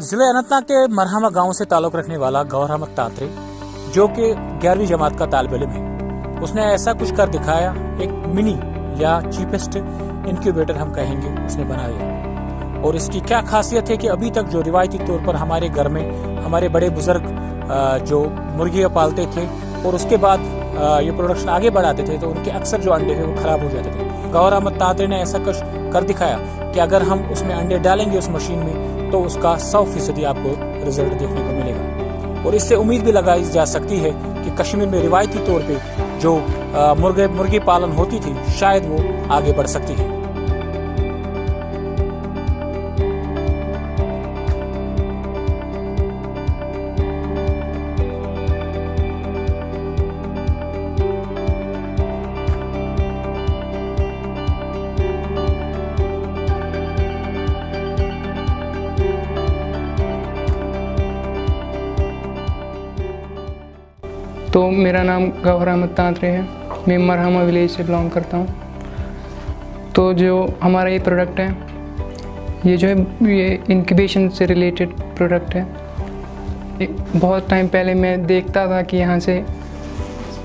जिले अनंतनाग के मरहमा गांव से ताल्लुक रखने वाला गौहर अहमद तांत्रे, जो कि 11वीं जमात का तालिब इल्म है, उसने ऐसा कुछ कर दिखाया। एक मिनी या चीपेस्ट इंक्यूबेटर हम कहेंगे उसने बनाया। और इसकी क्या खासियत है कि अभी तक जो रिवायती तौर पर हमारे घर में हमारे बड़े बुजुर्ग जो मुर्गियाँ पालते थे और उसके बाद ये प्रोडक्शन आगे बढ़ाते थे, तो उनके अक्सर जो अंडे हैं वो खराब हो जाते थे। गौहर अहमद तांत्रे ने ऐसा कुछ कर दिखाया कि अगर हम उसमें अंडे डालेंगे उस मशीन में तो उसका 100% आपको रिजल्ट देखने को मिलेगा। और इससे उम्मीद भी लगाई जा सकती है कि कश्मीर में रिवायती तौर पे जो मुर्गी पालन होती थी शायद वो आगे बढ़ सकती है। तो मेरा नाम गौहर अहमद तांत्रे है, मैं मरहमा विलेज से बिलोंग करता हूँ। तो जो हमारा ये प्रोडक्ट है, ये जो है ये इंक्यूबेशन से रिलेटेड प्रोडक्ट है। बहुत टाइम पहले मैं देखता था कि यहाँ से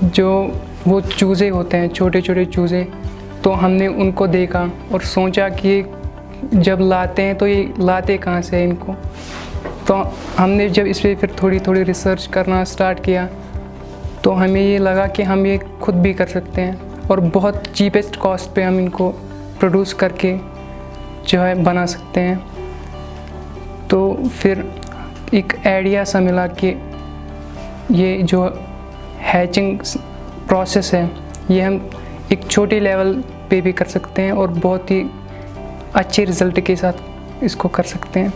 जो वो चूज़े होते हैं, छोटे छोटे चूज़े, तो हमने उनको देखा और सोचा कि जब लाते हैं तो ये लाते कहाँ से हैं इनको। तो हमने जब इस पर फिर थोड़ी थोड़ी रिसर्च करना स्टार्ट किया तो हमें ये लगा कि हम ये खुद भी कर सकते हैं और बहुत चीपेस्ट कॉस्ट पे हम इनको प्रोड्यूस करके जो है बना सकते हैं। तो फिर एक आइडिया सा मिला कि ये जो हैचिंग प्रोसेस है ये हम एक छोटे लेवल पे भी कर सकते हैं और बहुत ही अच्छे रिज़ल्ट के साथ इसको कर सकते हैं।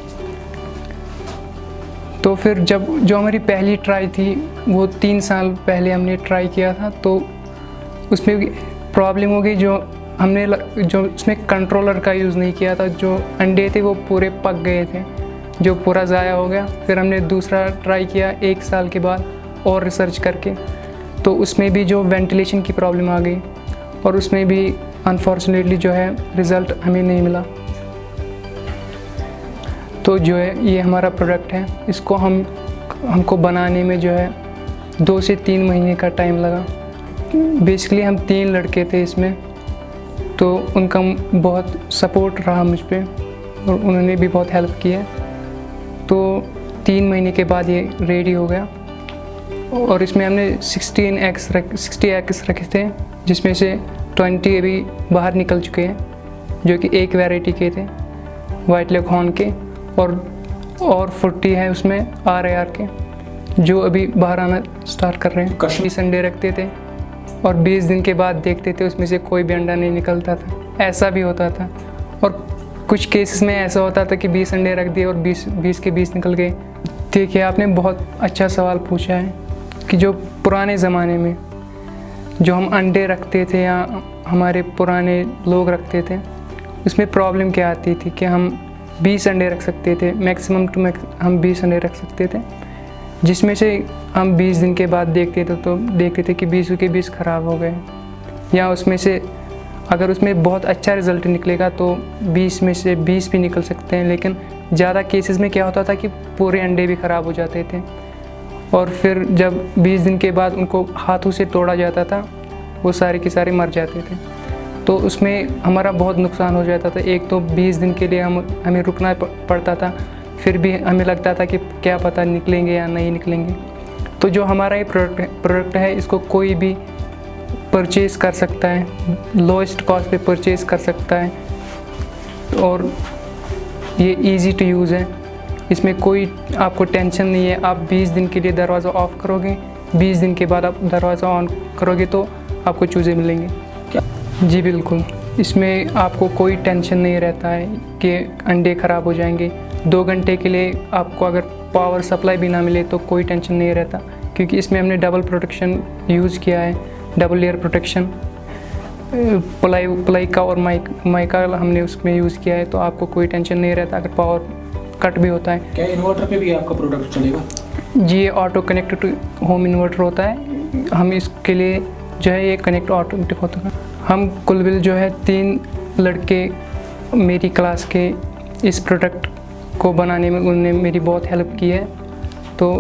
तो फिर जब जो हमारी पहली ट्राई थी वो 3 साल पहले हमने ट्राई किया था, तो उसमें भी प्रॉब्लम हो गई। जो उसमें कंट्रोलर का यूज़ नहीं किया था, जो अंडे थे वो पूरे पक गए थे, जो पूरा ज़ाया हो गया। फिर हमने दूसरा ट्राई किया 1 साल के बाद और रिसर्च करके, तो उसमें भी जो वेंटिलेशन की प्रॉब्लम आ गई और उसमें भी अनफॉर्चुनेटली जो है रिज़ल्ट हमें नहीं मिला। तो जो है ये हमारा प्रोडक्ट है, इसको हमको बनाने में जो है 2 से 3 महीने का टाइम लगा। बेसिकली हम 3 लड़के थे इसमें, तो उनका बहुत सपोर्ट रहा मुझ पे और उन्होंने भी बहुत हेल्प की है। तो 3 महीने के बाद ये रेडी हो गया और इसमें हमने 60 एग्स रखे थे, जिसमें से 20 अभी बाहर निकल चुके हैं, जो कि एक वैरायटी के थे वाइट लेग हॉर्न के, और 40 है उसमें RAR के, जो अभी बाहर आना स्टार्ट कर रहे हैं। 20 अंडे रखते थे और 20 दिन के बाद देखते थे उसमें से कोई भी अंडा नहीं निकलता था। ऐसा भी होता था और कुछ केसेस में ऐसा होता था कि 20 अंडे रख दिए और 20 के 20 निकल गए। देखिए, आपने बहुत अच्छा सवाल पूछा है कि जो पुराने ज़माने में जो हम अंडे रखते थे या हमारे पुराने लोग रखते थे, उसमें प्रॉब्लम क्या आती थी कि हम 20 अंडे रख सकते थे, मैक्सिमम टू हम 20 अंडे रख सकते थे, जिसमें से हम 20 दिन के बाद देखते थे तो देखते थे कि 20 के 20 ख़राब हो गए, या उसमें से अगर उसमें बहुत अच्छा रिज़ल्ट निकलेगा तो 20 में से 20 भी निकल सकते हैं। लेकिन ज़्यादा केसेस में क्या होता था कि पूरे अंडे भी ख़राब हो जाते थे और फिर जब 20 दिन के बाद उनको हाथों से तोड़ा जाता था वो सारे के सारे मर जाते थे। तो उसमें हमारा बहुत नुकसान हो जाता था। एक तो 20 दिन के लिए हमें रुकना पड़ता था, फिर भी हमें लगता था कि क्या पता निकलेंगे या नहीं निकलेंगे। तो जो हमारा ये प्रोडक्ट है इसको कोई भी परचेज़ कर सकता है, लोएस्ट कॉस्ट पे परचेज़ कर सकता है और ये इजी टू यूज़ है। इसमें कोई आपको टेंशन नहीं है। आप 20 दिन के लिए दरवाज़ा ऑफ़ करोगे, 20 दिन के बाद आप दरवाज़ा ऑन करोगे तो आपको चूज़े मिलेंगे। जी बिल्कुल, इसमें आपको कोई टेंशन नहीं रहता है कि अंडे ख़राब हो जाएंगे। 2 घंटे के लिए आपको अगर पावर सप्लाई भी ना मिले तो कोई टेंशन नहीं रहता, क्योंकि इसमें हमने डबल प्रोटेक्शन यूज़ किया है, डबल लेयर प्रोटेक्शन, प्लाई का और माइका हमने उसमें यूज़ किया है। तो आपको कोई टेंशन नहीं रहता अगर पावर कट भी होता है। क्या इन्वर्टर पे भी आपका प्रोडक्ट चलेगा? जी, ये ऑटो कनेक्टेड होम इन्वर्टर होता है। हम इसके लिए जो है ये कनेक्ट ऑटोमेटिक होता है। हम कुल मिल जो है 3 लड़के मेरी क्लास के इस प्रोडक्ट को बनाने में उन्होंने मेरी बहुत हेल्प की है। तो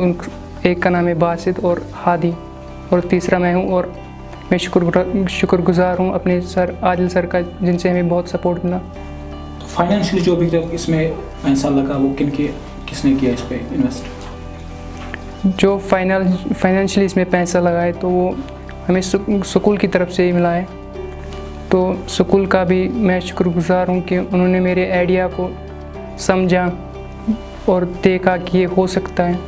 एक का नाम है बासित और हादी और तीसरा मैं हूँ, और मैं शुक्रगुजार हूँ अपने सर आदिल सर का, जिनसे हमें बहुत सपोर्ट मिला। तो फाइनेंशियली जो अभी तक इसमें पैसा लगा वो किसने किया इस पे इन्वेस्ट? जो फाइनेंशियली इसमें पैसा लगा है तो वो हमें स्कूल की तरफ से ही मिला है। तो स्कूल का भी मैं शुक्रगुजार हूँ कि उन्होंने मेरे आइडिया को समझा और देखा कि ये हो सकता है।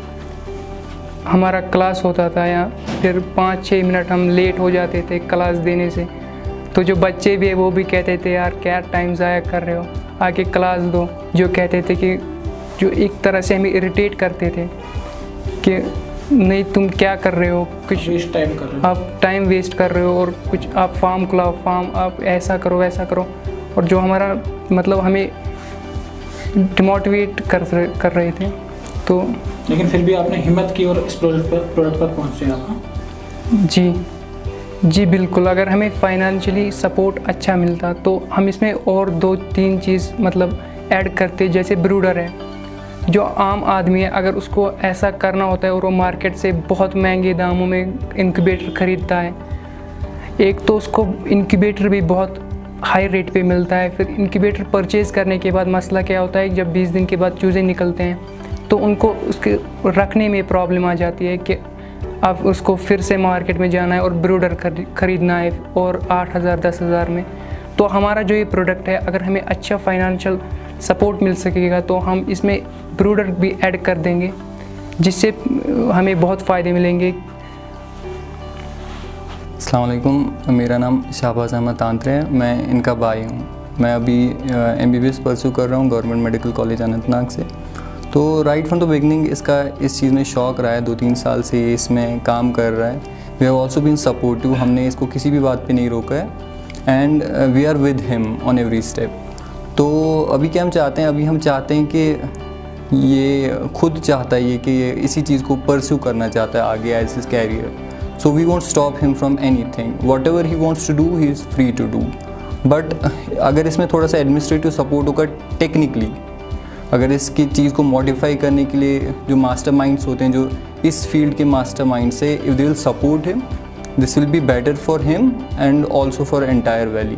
हमारा क्लास होता था या फिर 5-6 मिनट हम लेट हो जाते थे क्लास देने से, तो जो बच्चे भी है वो भी कहते थे यार क्या टाइम ज़ाया कर रहे हो, आके क्लास दो। जो कहते थे कि जो एक तरह से हमें इरिटेट करते थे कि नहीं तुम क्या कर रहे हो, कुछ वेस्ट टाइम कर रहे हो, आप टाइम वेस्ट कर रहे हो, और कुछ आप फॉर्म खुलाओ, फॉर्म आप ऐसा करो वैसा करो। और जो हमारा मतलब हमें डिमोटिवेट कर रहे थे। तो लेकिन फिर भी आपने हिम्मत की और इस प्रोडक्ट पर पहुँचे आप। जी बिल्कुल। अगर हमें फाइनेंशियली सपोर्ट अच्छा मिलता तो हम इसमें और 2-3 चीज़ मतलब ऐड करते। जैसे ब्रूडर है, जो आम आदमी है अगर उसको ऐसा करना होता है और वो मार्केट से बहुत महंगे दामों में इंक्यूबेटर ख़रीदता है, एक तो उसको इंक्यूबेटर भी बहुत हाई रेट पे मिलता है। फिर इंक्यूबेटर परचेज़ करने के बाद मसला क्या होता है, जब 20 दिन के बाद चूज़े निकलते हैं तो उनको उसके रखने में प्रॉब्लम आ जाती है कि अब उसको फिर से मार्केट में जाना है और ब्रूडर ख़रीदना है और 8,000-10,000 में। तो हमारा जो ये प्रोडक्ट है, अगर हमें अच्छा फाइनेंशियल सपोर्ट मिल सकेगा तो हम इसमें ब्रूडर भी ऐड कर देंगे, जिससे हमें बहुत फ़ायदे मिलेंगे। अस्सलाम वालेकुम, मेरा नाम शहबाज अहमद तांत्रे है, मैं इनका भाई हूँ। मैं अभी MBBS परस्यू कर रहा हूँ गवर्नमेंट मेडिकल कॉलेज अनंतनाग से। तो राइट फ्रॉम द बिगनिंग इसका इस चीज़ में शौक़ रहा है, 2-3 साल से ये इसमें काम कर रहा है। We have also been supportive, हमने इसको किसी भी बात पे नहीं रोका है and we are with him on every step. तो अभी क्या हम चाहते हैं, अभी हम चाहते हैं कि ये खुद चाहता है ये कि ये इसी चीज़ को परस्यू करना चाहता है आगे as his career. So we won't stop him from anything, whatever he wants to do he is free to do. But अगर इसमें थोड़ा सा एडमिनिस्ट्रेटिव सपोर्ट होगा टेक्निकली, अगर इसकी चीज़ को मॉडिफाई करने के लिए जो मास्टरमाइंड्स होते हैं, जो इस फील्ड के मास्टरमाइंड से, if they will support him, this will be better for him and also for entire valley.